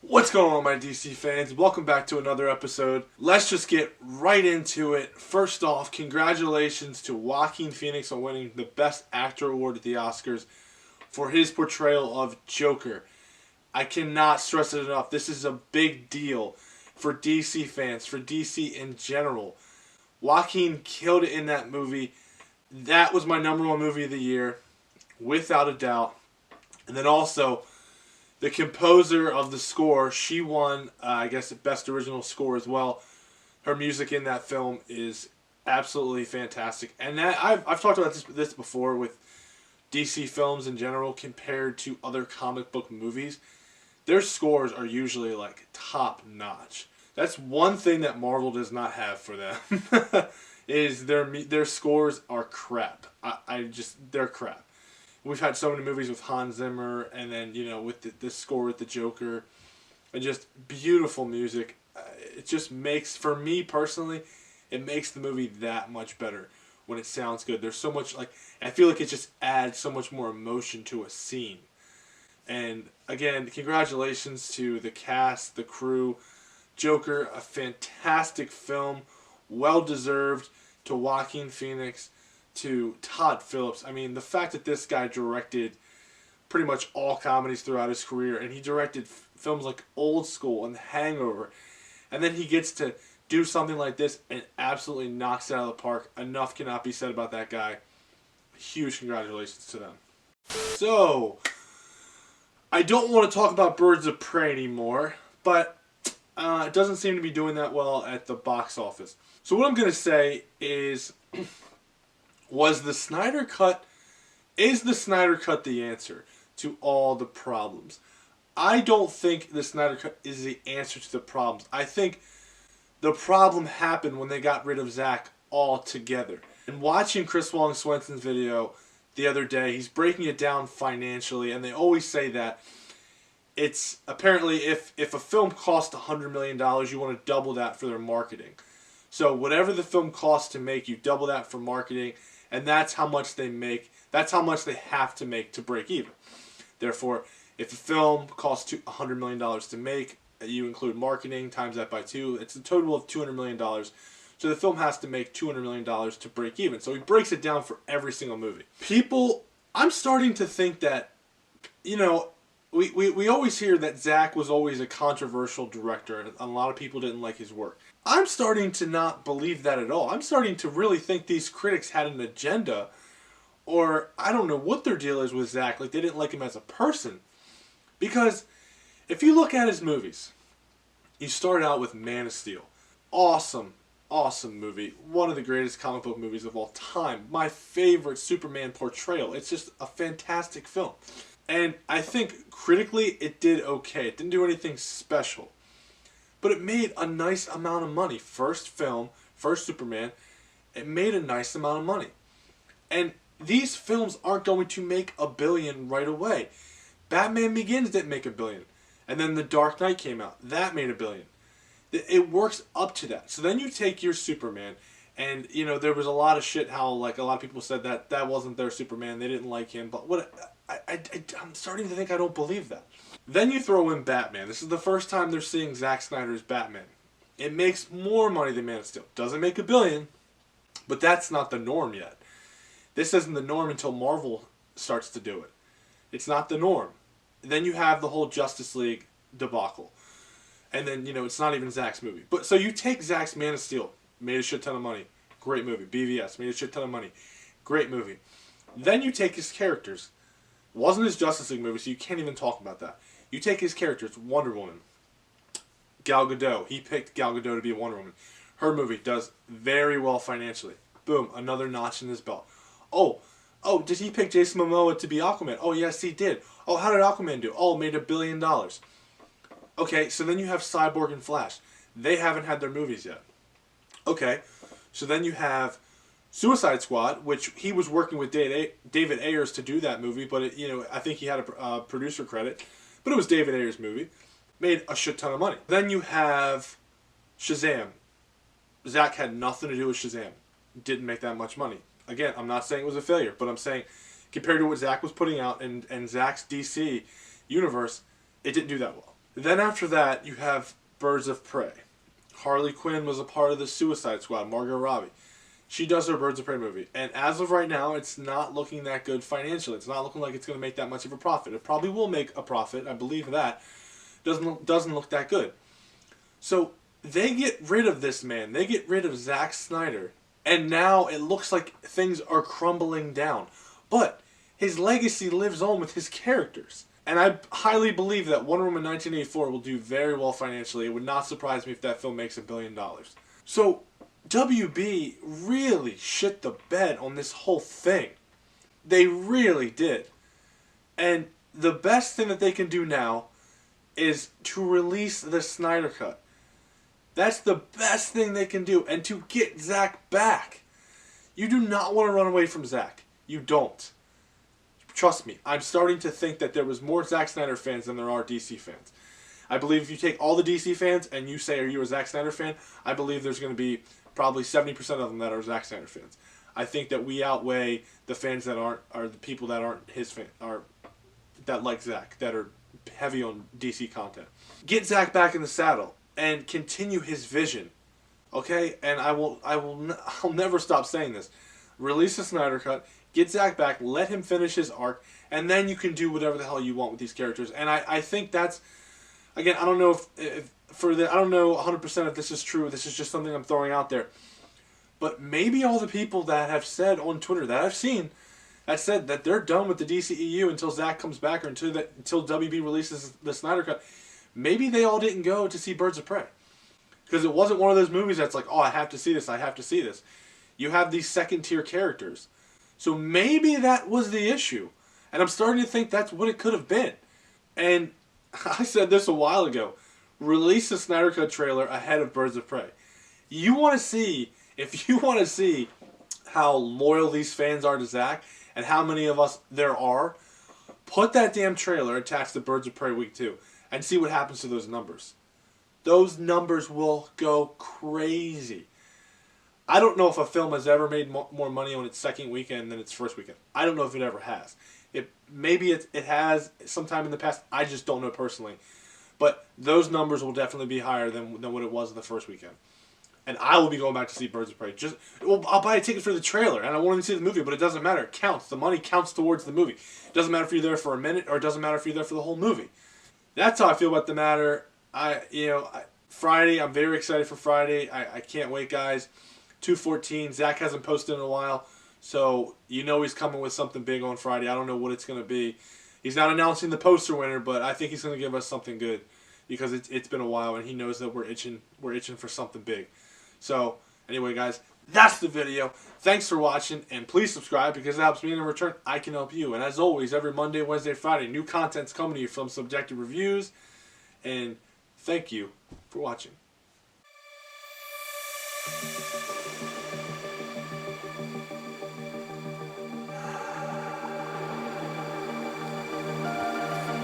What's going on, my DC fans? Welcome back to another episode. Let's just get right into it. First off, congratulations to Joaquin Phoenix on winning the Best Actor award at the Oscars for his portrayal of Joker. I cannot stress it enough. This is a big deal for DC fans, for DC in general. Joaquin killed it in that movie. That was my number one movie of the year, without a doubt. And then also, the composer of the score, she won, I guess, Best Original Score as well. Her music in that film is absolutely fantastic. And that, I've talked about this before with DC films in general compared to other comic book movies. Their scores are usually like top notch. That's one thing that Marvel does not have for them. Is their scores are crap. They're crap. We've had so many movies with Hans Zimmer, and then, with the score with the Joker, and just beautiful music. It just makes, for me personally, it makes the movie that much better when it sounds good. There's so much, I feel like it just adds so much more emotion to a scene. And again, congratulations to the cast, the crew. Joker, a fantastic film, well deserved, to Joaquin Phoenix, to Todd Phillips. I mean, the fact that this guy directed pretty much all comedies throughout his career, and he directed films like Old School and Hangover, and then he gets to do something like this and absolutely knocks it out of the park. Enough cannot be said about that guy. Huge congratulations to them. So, I don't want to talk about Birds of Prey anymore, but it doesn't seem to be doing that well at the box office. So what I'm going to say is, is the Snyder Cut the answer to all the problems? I don't think the Snyder Cut is the answer to the problems. I think the problem happened when they got rid of Zack altogether. And watching Chris Wong-Swenson's video the other day, he's breaking it down financially, and they always say that it's apparently if a film costs $100 million, you want to double that for their marketing. So whatever the film costs to make, you double that for marketing, and that's how much they make. That's how much they have to make to break even. Therefore, if a film costs $100 million to make, you include marketing, times that by 2, it's a total of $200 million. So the film has to make $200 million to break even. So he breaks it down for every single movie. I'm starting to think that, we always hear that Zack was always a controversial director, and a lot of people didn't like his work. I'm starting to not believe that at all. I'm starting to really think these critics had an agenda, or I don't know what their deal is with Zack. Like, they didn't like him as a person. Because if you look at his movies, he started out with Man of Steel. Awesome movie. One of the greatest comic book movies of all time. My favorite Superman portrayal. It's just a fantastic film. And I think critically it did okay. It didn't do anything special. But it made a nice amount of money. First film, first Superman, it made a nice amount of money. And these films aren't going to make $1 billion right away. Batman Begins didn't make $1 billion. And then The Dark Knight came out. That made $1 billion. It works up to that. So then you take your Superman, and there was a lot of shit how a lot of people said that wasn't their Superman. They didn't like him. But I'm starting to think I don't believe that. Then you throw in Batman. This is the first time they're seeing Zack Snyder's Batman. It makes more money than Man of Steel. Doesn't make $1 billion, but that's not the norm yet. This isn't the norm until Marvel starts to do it. It's not the norm. Then you have the whole Justice League debacle. And then, it's not even Zack's movie. But so you take Zack's Man of Steel, made a shit ton of money. Great movie. BVS, made a shit ton of money. Great movie. Then you take his characters. Wasn't his Justice League movie, so you can't even talk about that. You take his characters, Wonder Woman, Gal Gadot. He picked Gal Gadot to be Wonder Woman. Her movie does very well financially. Boom, another notch in his belt. Oh, did he pick Jason Momoa to be Aquaman? Oh, yes, he did. Oh, how did Aquaman do? Oh, made $1 billion. Okay, so then you have Cyborg and Flash. They haven't had their movies yet. Okay, so then you have Suicide Squad, which he was working with David Ayers to do that movie, but I think he had a producer credit, but it was David Ayers' movie. Made a shit ton of money. Then you have Shazam. Zack had nothing to do with Shazam. Didn't make that much money. Again, I'm not saying it was a failure, but I'm saying compared to what Zack was putting out and Zack's DC universe, it didn't do that well. Then after that, you have Birds of Prey. Harley Quinn was a part of the Suicide Squad, Margot Robbie. She does her Birds of Prey movie. And as of right now, it's not looking that good financially. It's not looking like it's going to make that much of a profit. It probably will make a profit, I believe that. Doesn't look that good. So they get rid of this man. They get rid of Zack Snyder. And now it looks like things are crumbling down. But his legacy lives on with his characters. And I highly believe that Wonder Woman 1984 will do very well financially. It would not surprise me if that film makes $1 billion. So WB really shit the bed on this whole thing. They really did. And the best thing that they can do now is to release the Snyder Cut. That's the best thing they can do. And to get Zack back. You do not want to run away from Zack. You don't. Trust me, I'm starting to think that there was more Zack Snyder fans than there are DC fans. I believe if you take all the DC fans and you say, are you a Zack Snyder fan? I believe there's going to be probably 70% of them that are Zack Snyder fans. I think that we outweigh the fans that aren't, or the people that aren't his fan, or that like Zack, that are heavy on DC content. Get Zack back in the saddle and continue his vision. Okay? And I'll never stop saying this. Release the Snyder Cut. Get Zack back, let him finish his arc, and then you can do whatever the hell you want with these characters. And I think that's, again, I don't know I don't know 100% if this is true. This is just something I'm throwing out there. But maybe all the people that have said on Twitter that I've seen that said that they're done with the DCEU until Zack comes back or until WB releases the Snyder Cut, maybe they all didn't go to see Birds of Prey. Because it wasn't one of those movies that's like, oh, I have to see this, I have to see this. You have these second-tier characters. So maybe that was the issue. And I'm starting to think that's what it could have been. And I said this a while ago. Release the Snyder Cut trailer ahead of Birds of Prey. If you want to see how loyal these fans are to Zack and how many of us there are, put that damn trailer attached to Birds of Prey Week 2 and see what happens to those numbers. Those numbers will go crazy. I don't know if a film has ever made more money on its second weekend than its first weekend. I don't know if it ever has. Maybe it has sometime in the past. I just don't know personally. But those numbers will definitely be higher than what it was in the first weekend. And I will be going back to see Birds of Prey. I'll buy a ticket for the trailer, and I won't even see the movie, but it doesn't matter. It counts. The money counts towards the movie. It doesn't matter if you're there for a minute, or it doesn't matter if you're there for the whole movie. That's how I feel about the matter. Friday, I'm very excited for Friday. I can't wait, guys. 2/14. Zack hasn't posted in a while, so you know he's coming with something big on Friday. I don't know what it's going to be. He's not announcing the poster winner, but I think he's going to give us something good because it's been a while, and he knows that we're itching for something big. So anyway, guys, that's the video. Thanks for watching, and please subscribe because it helps me, and in return, I can help you. And as always, every Monday, Wednesday, Friday, new content's coming to you from Subjective Reviews, and thank you for watching.